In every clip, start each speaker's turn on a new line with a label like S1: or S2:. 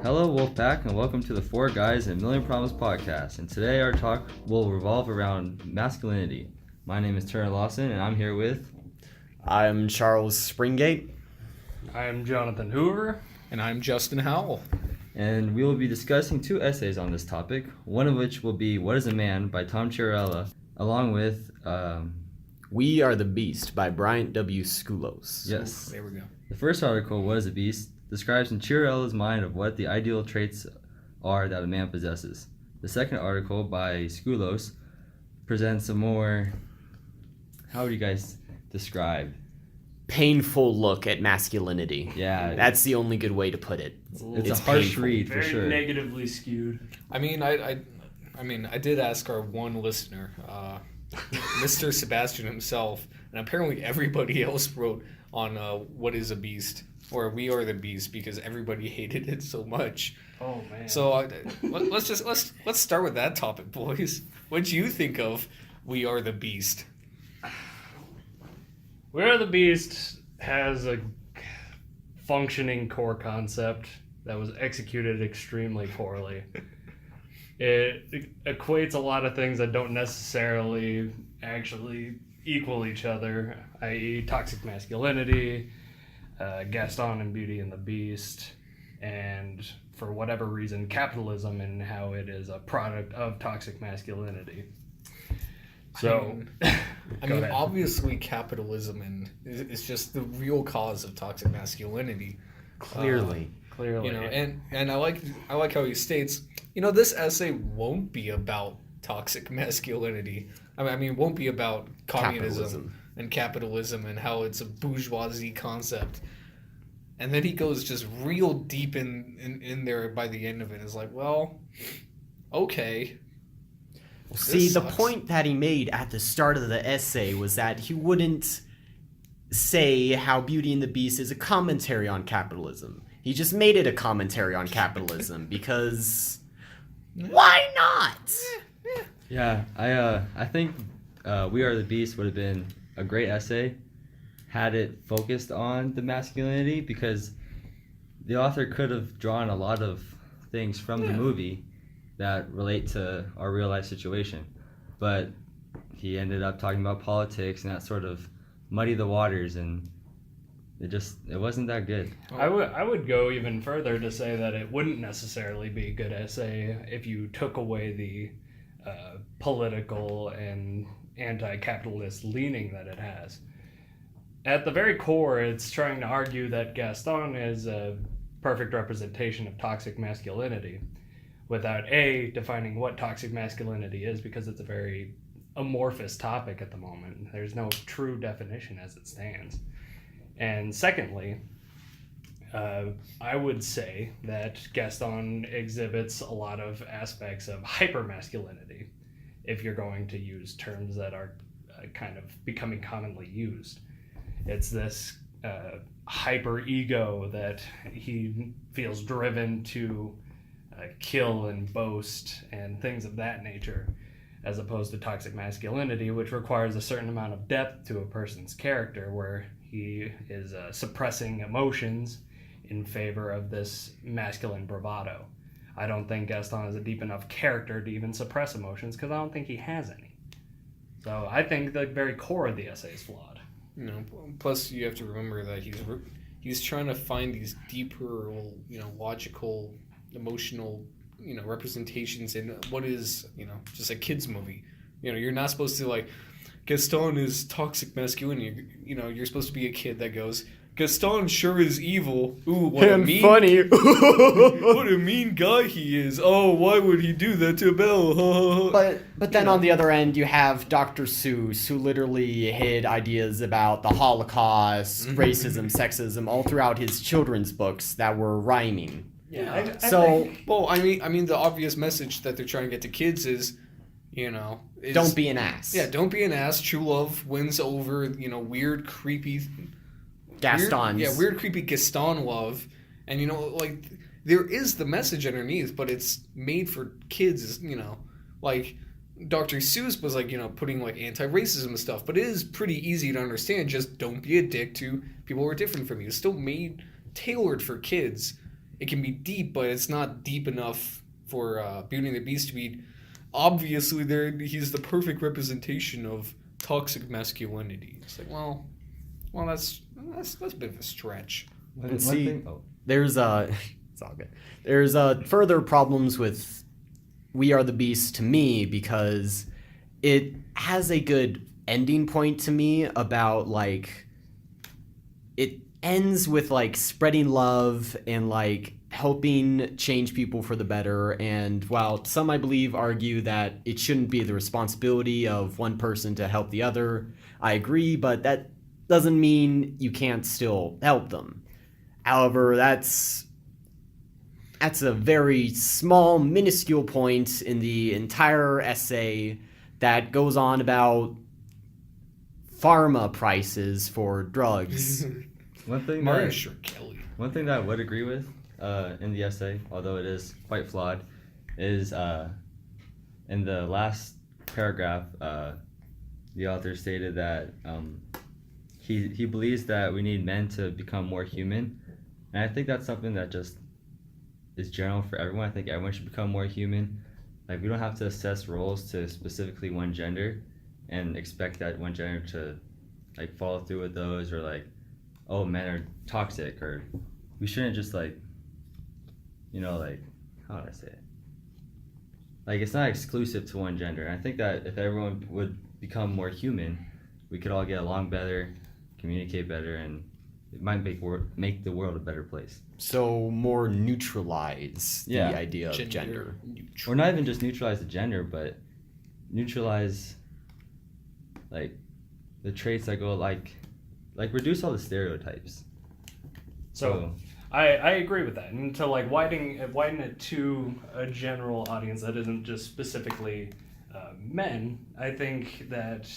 S1: Hello, Wolfpack, and welcome to the Four Guys and Million Problems podcast. And today our talk will revolve around masculinity. My name is Turner Lawson, and I'm here with...
S2: I'm Charles Springgate.
S3: I'm Johnathan Hoover.
S4: And I'm Justin Howell.
S1: And we will be discussing two essays on this topic, one of which will be What is a Man by Tom Chiarella, along with...
S2: We Are the Beast by Bryant W. Skulos.
S1: Yes.
S4: There we go.
S1: The first article, What is a Beast, describes in Chiarella's mind of what the ideal traits are that a man possesses. The second article by Skulos presents a more, how would you guys describe?
S2: Painful look at masculinity.
S1: Yeah.
S2: That's the only good way to put it.
S1: It's a harsh
S2: painful.
S1: read for
S3: Very
S1: sure.
S3: negatively skewed.
S4: I mean, I did ask our one listener, Mr. Sebastian himself, and apparently everybody else wrote on What is a Beast, or We Are the Beast, because everybody hated it so much.
S3: Oh man.
S4: So let's start with that topic, boys. What do you think of We Are the Beast?
S3: We Are the Beast has a functioning core concept that was executed extremely poorly. It equates a lot of things that don't necessarily actually equal each other, i.e. toxic masculinity, Gaston and Beauty and the Beast, and for whatever reason, capitalism and how it is a product of toxic masculinity. So,
S4: I mean, obviously capitalism is just the real cause of toxic masculinity.
S2: Clearly.
S3: clearly,
S4: You know, and I like how he states, this essay won't be about toxic masculinity. I mean, it won't be about communism and capitalism and how it's a bourgeoisie concept. And then he goes just real deep in there by the end of it. It's like, well, okay.
S2: See, the
S4: sucks.
S2: point that he made at the start of the essay was that he wouldn't say how Beauty and the Beast is a commentary on capitalism. He just made it a commentary on capitalism because why not?
S1: Yeah, I think We Are the Beast would have been a great essay had it focused on the masculinity, because the author could have drawn a lot of things from the movie that relate to our real life situation, but he ended up talking about politics and that sort of muddy the waters, and it wasn't that good.
S3: I would go even further to say that it wouldn't necessarily be a good essay if you took away the political and anti-capitalist leaning that it has. At the very core, it's trying to argue that Gaston is a perfect representation of toxic masculinity without defining what toxic masculinity is, because it's a very amorphous topic at the moment. There's no true definition as it stands. And secondly, I would say that Gaston exhibits a lot of aspects of hypermasculinity, if you're going to use terms that are kind of becoming commonly used. It's this hyper ego that he feels driven to kill and boast and things of that nature, as opposed to toxic masculinity, which requires a certain amount of depth to a person's character, where he is suppressing emotions in favor of this masculine bravado. I don't think Gaston is a deep enough character to even suppress emotions, because I don't think he has any. So I think the very core of the essay is flawed.
S4: Plus you have to remember that he's trying to find these deeper, logical, emotional, representations in what is, just a kid's movie. You're not supposed to Gaston is toxic masculinity. You're supposed to be a kid that goes, Gaston sure is evil. Ooh, what a mean
S2: funny.
S4: what a mean guy he is. Oh, why would he do that to Belle?
S2: But then on the other end, you have Dr. Seuss, who literally hid ideas about the Holocaust, racism, sexism, all throughout his children's books that were rhyming.
S3: Yeah.
S4: I mean, the obvious message that they're trying to get to kids is,
S2: don't be an ass.
S4: Yeah, don't be an ass. True love wins over, weird, creepy...
S2: Gaston's.
S4: Weird, creepy Gaston love. And, there is the message underneath, but it's made for kids, Dr. Seuss was, putting, anti-racism and stuff, but it is pretty easy to understand. Just don't be a dick to people who are different from you. It's still tailored for kids. it can be deep, but it's not deep enough for Beauty and the Beast to be obviously there. He's the perfect representation of toxic masculinity. It's like, well, that's a bit of a stretch.
S1: One
S2: See,
S1: thing,
S2: there's it's all good. There's further problems with We Are the Beast to me because it has a good ending point to me about like it ends with like spreading love and like helping change people for the better. And while some I believe argue that it shouldn't be the responsibility of one person to help the other, I agree, but that doesn't mean you can't still help them. However, that's a very small, minuscule point in the entire essay that goes on about pharma prices for drugs.
S1: one thing
S4: Mario
S1: that,
S4: Sure Kelly.
S1: one thing that I would agree with in the essay, although it is quite flawed, is in the last paragraph, the author stated that he believes that we need men to become more human, and I think that's something that just is general for everyone. I think everyone should become more human. Like, we don't have to assess roles to specifically one gender and expect that one gender to like follow through with those, or like, oh, men are toxic, or we shouldn't just like, like, how would I say it? Like, it's not exclusive to one gender. And I think that if everyone would become more human, we could all get along better, communicate better, and it might make the world a better place.
S2: So more neutralize the
S1: Yeah.
S2: idea of gender.
S1: Or not even just neutralize the gender, but neutralize like the traits that go like reduce all the stereotypes.
S3: So I agree with that, and to like widen it to a general audience that isn't just specifically men. I think that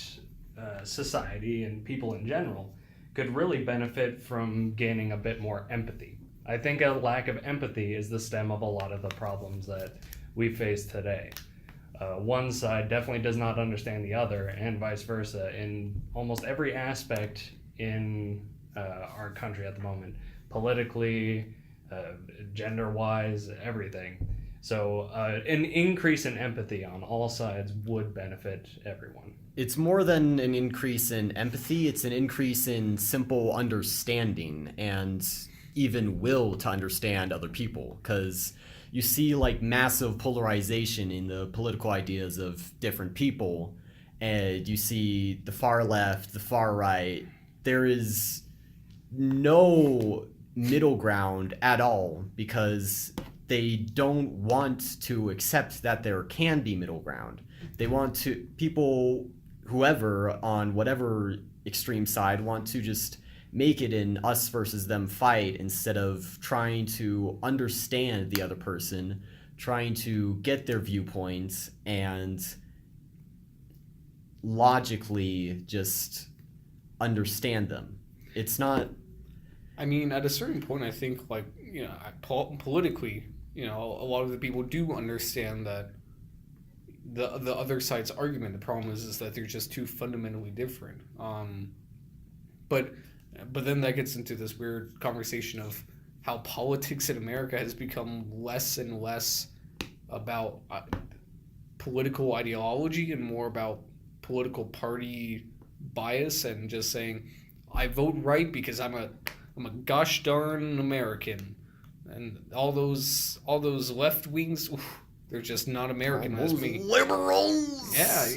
S3: society and people in general could really benefit from gaining a bit more empathy. I think a lack of empathy is the stem of a lot of the problems that we face today. One side definitely does not understand the other, and vice versa, in almost every aspect in our country at the moment, politically, gender-wise, everything. So an increase in empathy on all sides would benefit everyone.
S2: It's more than an increase in empathy, it's an increase in simple understanding and even will to understand other people, because you see like massive polarization in the political ideas of different people, and you see the far left, the far right. There is no middle ground at all because they don't want to accept that there can be middle ground. They want to, people, whoever on whatever extreme side, want to just make it an us versus them fight instead of trying to understand the other person, trying to get their viewpoints and logically just understand them. It's not.
S4: I mean, at a certain point, I think, like, politically, a lot of the people do understand that the other side's argument. The problem is that they're just too fundamentally different. But then that gets into this weird conversation of how politics in America has become less and less about political ideology and more about political party bias and just saying, I vote right because I'm a gosh darn American, and all those left wings, they're just not American as me.
S2: Liberals.
S4: Yeah,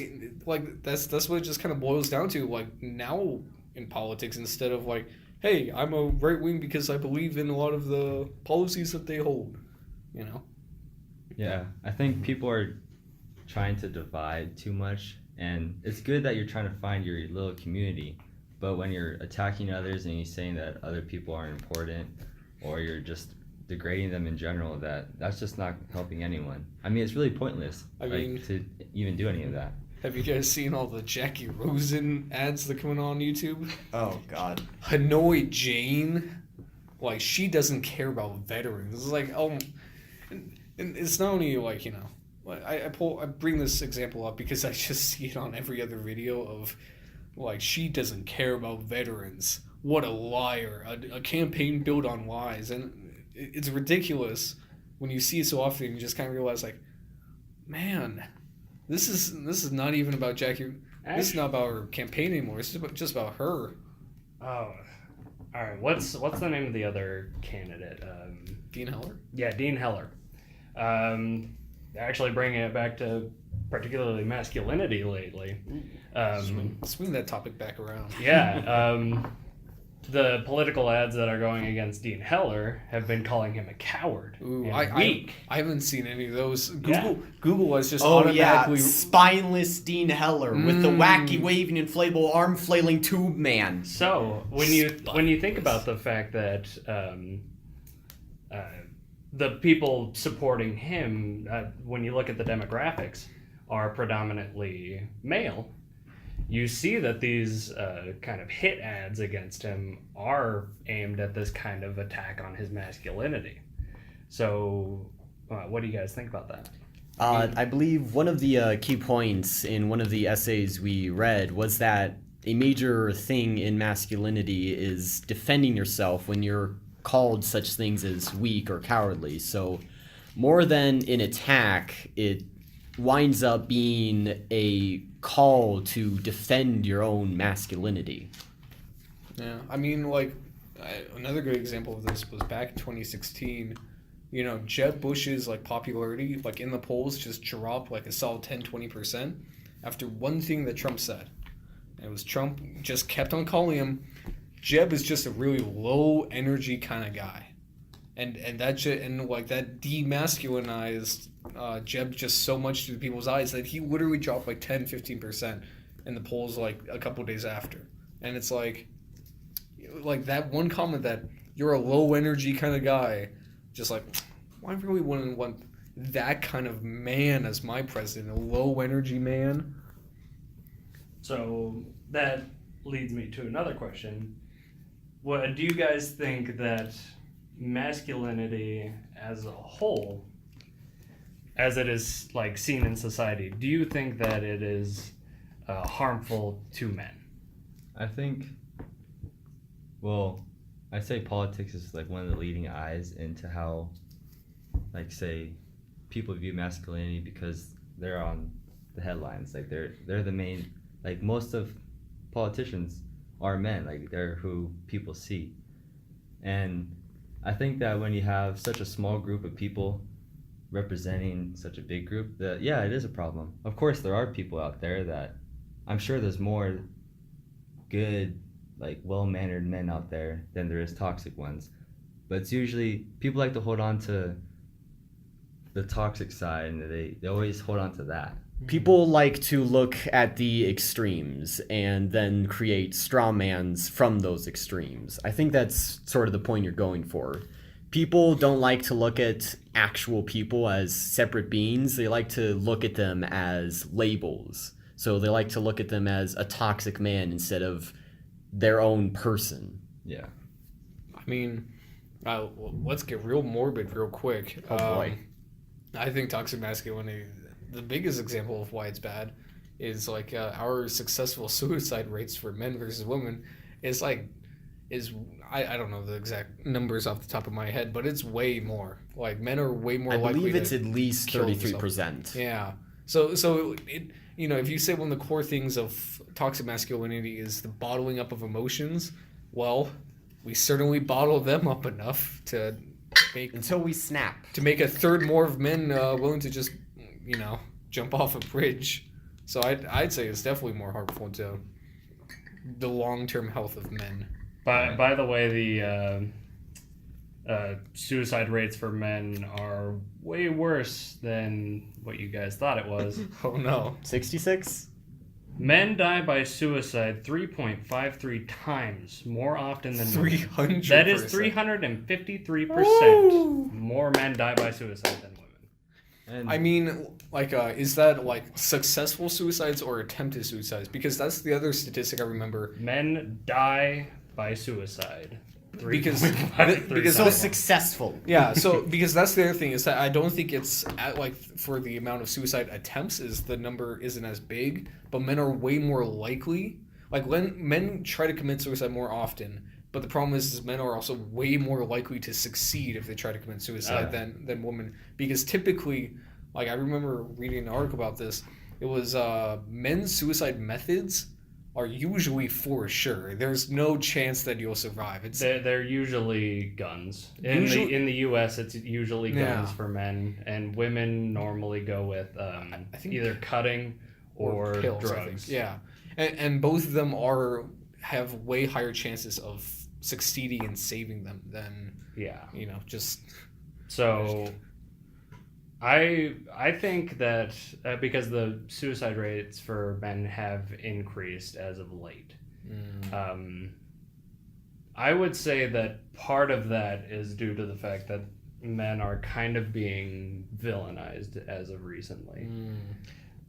S4: like that's what it just kind of boils down to. Like now in politics, instead of like, hey, I'm a right wing because I believe in a lot of the policies that they hold.
S1: Yeah, I think people are trying to divide too much, and it's good that you're trying to find your little community. But when you're attacking others and you're saying that other people aren't important, or you're just degrading them in general, that's just not helping anyone. I mean, it's really pointless to even do any of that.
S4: Have you guys seen all the Jackie Rosen ads that are coming on YouTube?
S2: Oh, God.
S4: Hanoi Jane, like, she doesn't care about veterans. It's like, and it's not only like, I bring this example up because I just see it on every other video of, like, she doesn't care about veterans. What a liar. A campaign built on lies. And it's ridiculous when you see it so often. You just kind of realize, like, man, this is not even about Jackie. This is not about her campaign anymore. It's just about her.
S3: Oh, all right. What's the name of the other candidate?
S4: Dean Heller.
S3: Yeah, Dean Heller. Actually, bringing it back to particularly masculinity lately.
S4: Swing that topic back around.
S3: Yeah. The political ads that are going against Dean Heller have been calling him a coward and weak.
S4: I haven't seen any of those.
S3: Yeah.
S4: Google was just
S2: automatically...
S4: automatically...
S2: spineless Dean Heller with the wacky waving inflatable arm flailing tube man.
S3: So when you think about the fact that the people supporting him, when you look at the demographics, are predominantly male, you see that these kind of hit ads against him are aimed at this kind of attack on his masculinity. So what do you guys think about that?
S2: I believe one of the key points in one of the essays we read was that a major thing in masculinity is defending yourself when you're called such things as weak or cowardly. So more than an attack, it winds up being a call to defend your own masculinity.
S4: Yeah, I mean, like, another good example of this was back in 2016. You know, Jeb Bush's, like, popularity, like, in the polls just dropped, like, a solid 10-20% after one thing that Trump said. And it was Trump just kept on calling him. Jeb is just a really low energy kind of guy. And that demasculinized Jeb just so much to people's eyes that he literally dropped like 10-15% in the polls like a couple days after. And it's like that one comment that you're a low energy kind of guy, just like, I really wouldn't want that kind of man as my president, a low energy man.
S3: So that leads me to another question. What do you guys think that masculinity as a whole, as it is like seen in society, do you think that it is harmful to men?
S1: I think, well, I'd say politics is like one of the leading eyes into how, like, say, people view masculinity because they're on the headlines. Like, they're the main, like, most of politicians are men. Like, they're who people see. And I think that when you have such a small group of people representing such a big group, that, yeah, it is a problem. Of course, there are people out there that, I'm sure there's more good, like, well-mannered men out there than there is toxic ones. But it's usually, people like to hold on to the toxic side, and they always hold on to that.
S2: People like to look at the extremes and then create straw mans from those extremes. I think that's sort of the point you're going for. People don't like to look at actual people as separate beings. They like to look at them as labels. So they like to look at them as a toxic man instead of their own person.
S1: Yeah.
S4: I mean, let's get real morbid real quick.
S2: Oh boy.
S4: I think toxic masculinity, the biggest example of why it's bad is like our successful suicide rates for men versus women I don't know the exact numbers off the top of my head, but it's way more. Like, men are way more likely to
S2: I believe it's at least
S4: kill
S2: 33%.
S4: themselves. Yeah. So it, you know, if you say one of the core things of toxic masculinity is the bottling up of emotions, well, we certainly bottle them up enough to make
S2: until we snap.
S4: To make a third more of men willing to just, you know, jump off a bridge. So I'd say it's definitely more harmful to the long-term health of men.
S3: By the way, the suicide rates for men are way worse than what you guys thought it was.
S4: Oh no.
S2: 66?
S3: Men die by suicide 3.53 times more often than women.
S4: 300%.
S3: That is 353% more men die by suicide than women.
S1: And
S4: I mean, like, is that like successful suicides or attempted suicides? Because that's the other statistic I remember.
S3: Men die by suicide.
S4: Because
S2: so successful.
S4: Yeah, so because that's the other thing is that I don't think it's like for the amount of suicide attempts is the number isn't as big, but men are way more likely. Like, when men try to commit suicide more often, But the problem is men are also way more likely to succeed if they try to commit suicide than women. Because typically, like I remember reading an article about this, it was men's suicide methods are usually for sure. There's no chance that you'll survive.
S3: They're usually guns. In the U.S., it's usually guns for men, and women normally go with I think either cutting or
S4: pills,
S3: drugs.
S4: Yeah, and both of them have way higher chances of succeeding and saving them than just.
S3: So, I think that because the suicide rates for men have increased as of late, I would say that part of that is due to the fact that men are kind of being villainized as of recently.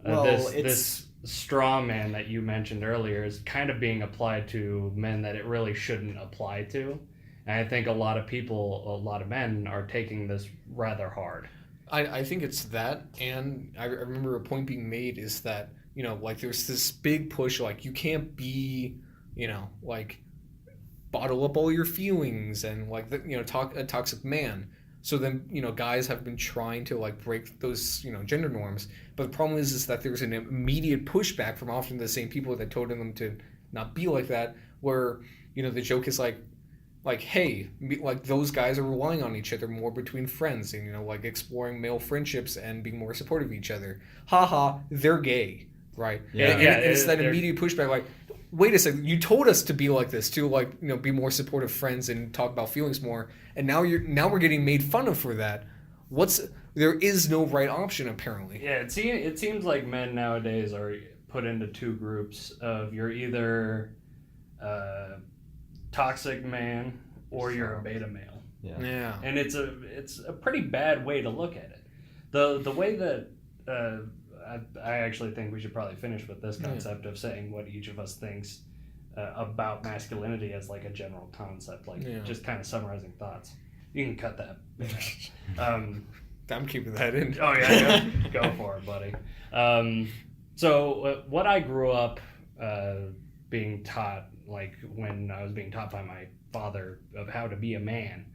S3: This straw man that you mentioned earlier is kind of being applied to men that it really shouldn't apply to. And I think a lot of men are taking this rather hard.
S4: I think it's that, and I remember a point being made is that, like there's this big push, like you can't be, like bottle up all your feelings and like, a toxic man. So then, guys have been trying to like break those, gender norms. But the problem is that there's an immediate pushback from often the same people that told them to not be like that, where, the joke is like, hey, like those guys are relying on each other more between friends and, like exploring male friendships and being more supportive of each other. Haha, they're gay, right?
S3: Yeah.
S4: And it's that immediate pushback, like, wait a second, you told us to be like this, to like, be more supportive friends and talk about feelings more, and now we're getting made fun of for that. There is no right option apparently.
S3: Yeah, it seems like men nowadays are put into two groups of you're either toxic man or you're a beta male.
S4: Yeah.
S3: And it's a pretty bad way to look at it. The way that I actually think we should probably finish with this concept of saying what each of us thinks about masculinity as like a general concept, just kind of summarizing thoughts. You can cut that.
S4: I'm keeping that in.
S3: Oh yeah, go for it, buddy. So what I grew up being taught, like when I was being taught by my father of how to be a man,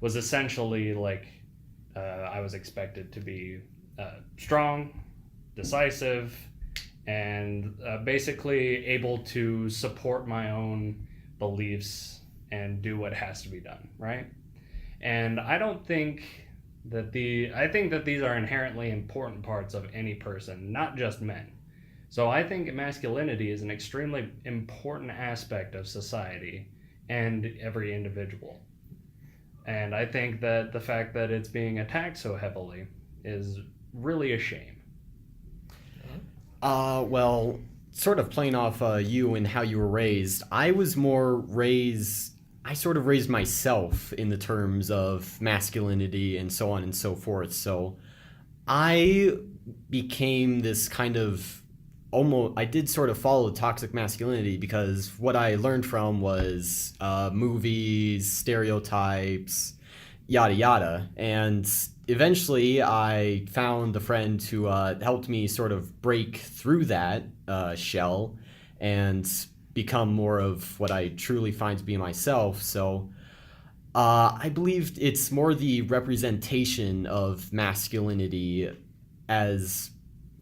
S3: was essentially like I was expected to be strong, decisive, and basically able to support my own beliefs and do what has to be done, right? And I don't think that I think that these are inherently important parts of any person, not just men. So I think masculinity is an extremely important aspect of society and every individual. And I think that the fact that it's being attacked so heavily is really a shame.
S2: Well, sort of playing off you and how you were raised, I sort of raised myself in the terms of masculinity and so on and so forth. So I became this kind of I did sort of follow toxic masculinity because what I learned from was movies, stereotypes, yada yada. And eventually I found a friend who helped me sort of break through that shell and become more of what I truly find to be myself. So I believe it's more the representation of masculinity as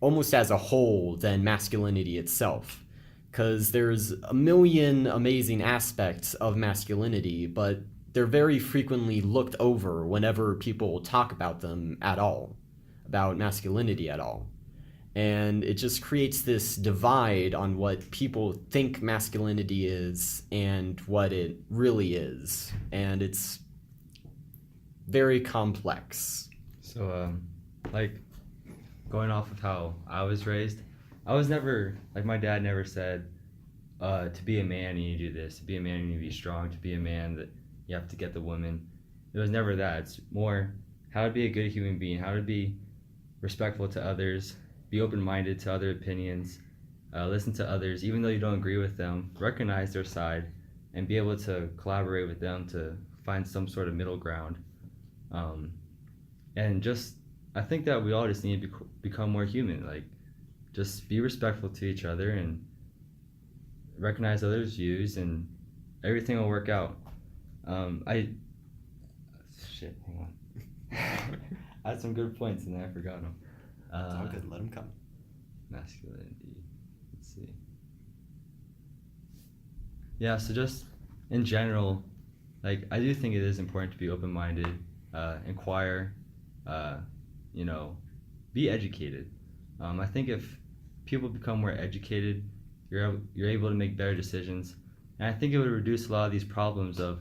S2: almost as a whole than masculinity itself, because there's a million amazing aspects of masculinity, but they're very frequently looked over whenever people talk about them at all, about masculinity at all. And it just creates this divide on what people think masculinity is and what it really is. And it's very complex.
S1: So, going off of how I was raised, I was never, like my dad never said, to be a man you need to do this, to be a man you need to be strong, to be a man that you have to get the woman. It was never that. It's more how to be a good human being, how to be respectful to others, be open-minded to other opinions, listen to others, even though you don't agree with them, recognize their side, and be able to collaborate with them to find some sort of middle ground. And just, I think that we all just need to become more human, like just be respectful to each other and recognize others' views, and everything will work out. I shit. Hang on. I had some good points and then I forgot them.
S2: It's all good. Let them come.
S1: Masculinity. Let's see. Yeah. So just in general, like I do think it is important to be open-minded, inquire, you know, be educated. I think if people become more educated, you're able to make better decisions, and I think it would reduce a lot of these problems of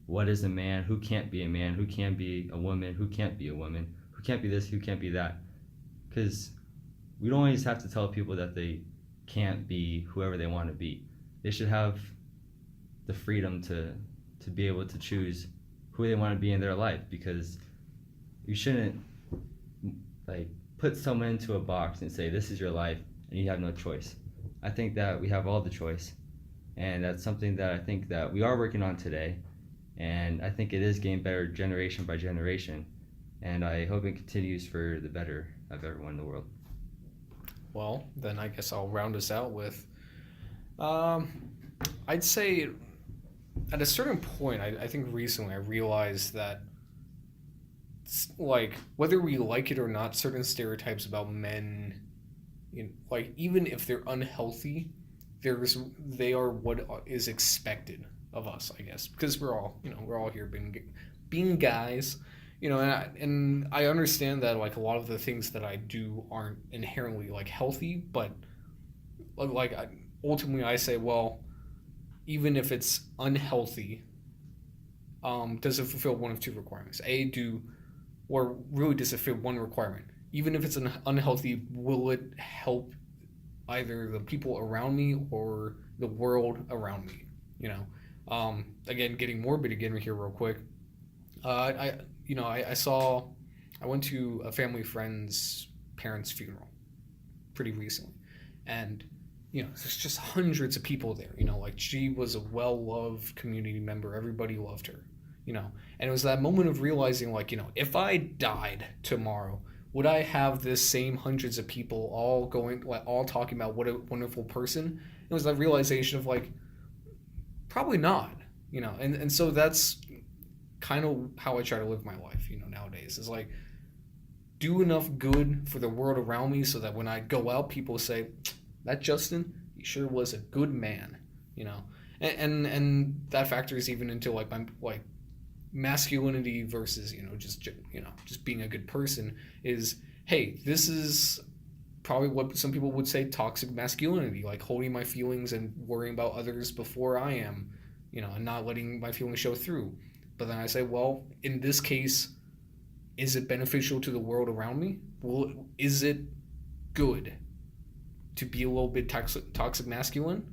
S1: what is a man, who can't be a man, who can be a woman, who can't be a woman, who can't be this, who can't be that, because we don't always have to tell people that they can't be whoever they want to be. They should have the freedom to be able to choose who they want to be in their life, because you shouldn't like put someone into a box and say this is your life and you have no choice. I think that we have all the choice, and that's something that I think that we are working on today, and I think it is getting better generation by generation, and I hope it continues for the better of everyone in the world.
S4: Well, then I guess I'll round us out with, I'd say at a certain point, I think recently I realized that, like, whether we like it or not, certain stereotypes about men, like, even if they're unhealthy, they are what is expected of us, I guess, because we're all here being guys, and I understand that, like, a lot of the things that I do aren't inherently, like, healthy, but like ultimately I say, well, even if it's unhealthy, does it fulfill one of two requirements? Or really does it fit one requirement? Even if it's unhealthy, will it help either the people around me or the world around me? Again, getting morbid again here real quick. I went to a family friend's parents' funeral pretty recently, and there's just hundreds of people there. Like, she was a well-loved community member. Everybody loved her. And it was that moment of realizing, like, if I died tomorrow, would I have this same hundreds of people all talking about what a wonderful person? It was that realization of, like, probably not, and so that's kind of how I try to live my life, nowadays, is like, do enough good for the world around me so that when I go out, people say, that Justin, he sure was a good man, and that factors even into, like, my, like, masculinity versus just being a good person is, hey, this is probably what some people would say toxic masculinity, like holding my feelings and worrying about others before I am, and not letting my feelings show through. But then I say, well, in this case, is it beneficial to the world around me? Well, is it good to be a little bit toxic masculine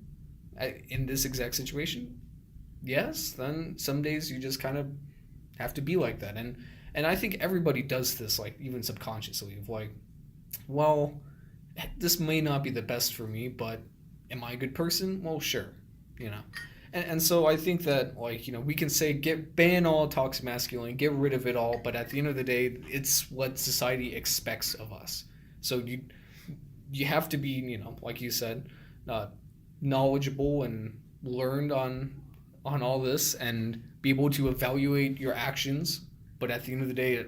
S4: in this exact situation? Yes, then some days you just kind of have to be like that. And I think everybody does this, like, even subconsciously, of like, well, this may not be the best for me, but am I a good person? Well, sure, And so I think that, like, we can say ban all toxic masculinity, get rid of it all, but at the end of the day, it's what society expects of us. So you have to be, like you said, knowledgeable and learned on all this and be able to evaluate your actions. But at the end of the day,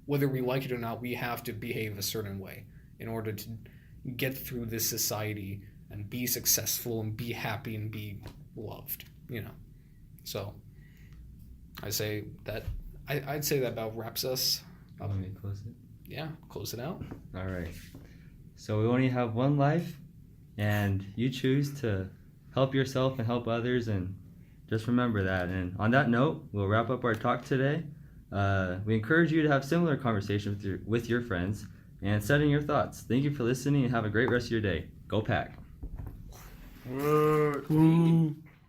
S4: whether we like it or not, we have to behave a certain way in order to get through this society and be successful and be happy and be loved, So I'd say that about wraps us up.
S1: Want me to close it?
S4: Yeah, close it out.
S1: All right. So we only have one life, and you choose to help yourself and help others, and just remember that. And on that note, we'll wrap up our talk today. We encourage you to have similar conversations with your friends and send in your thoughts. Thank you for listening, and have a great rest of your day. Go Pack.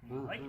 S3: Like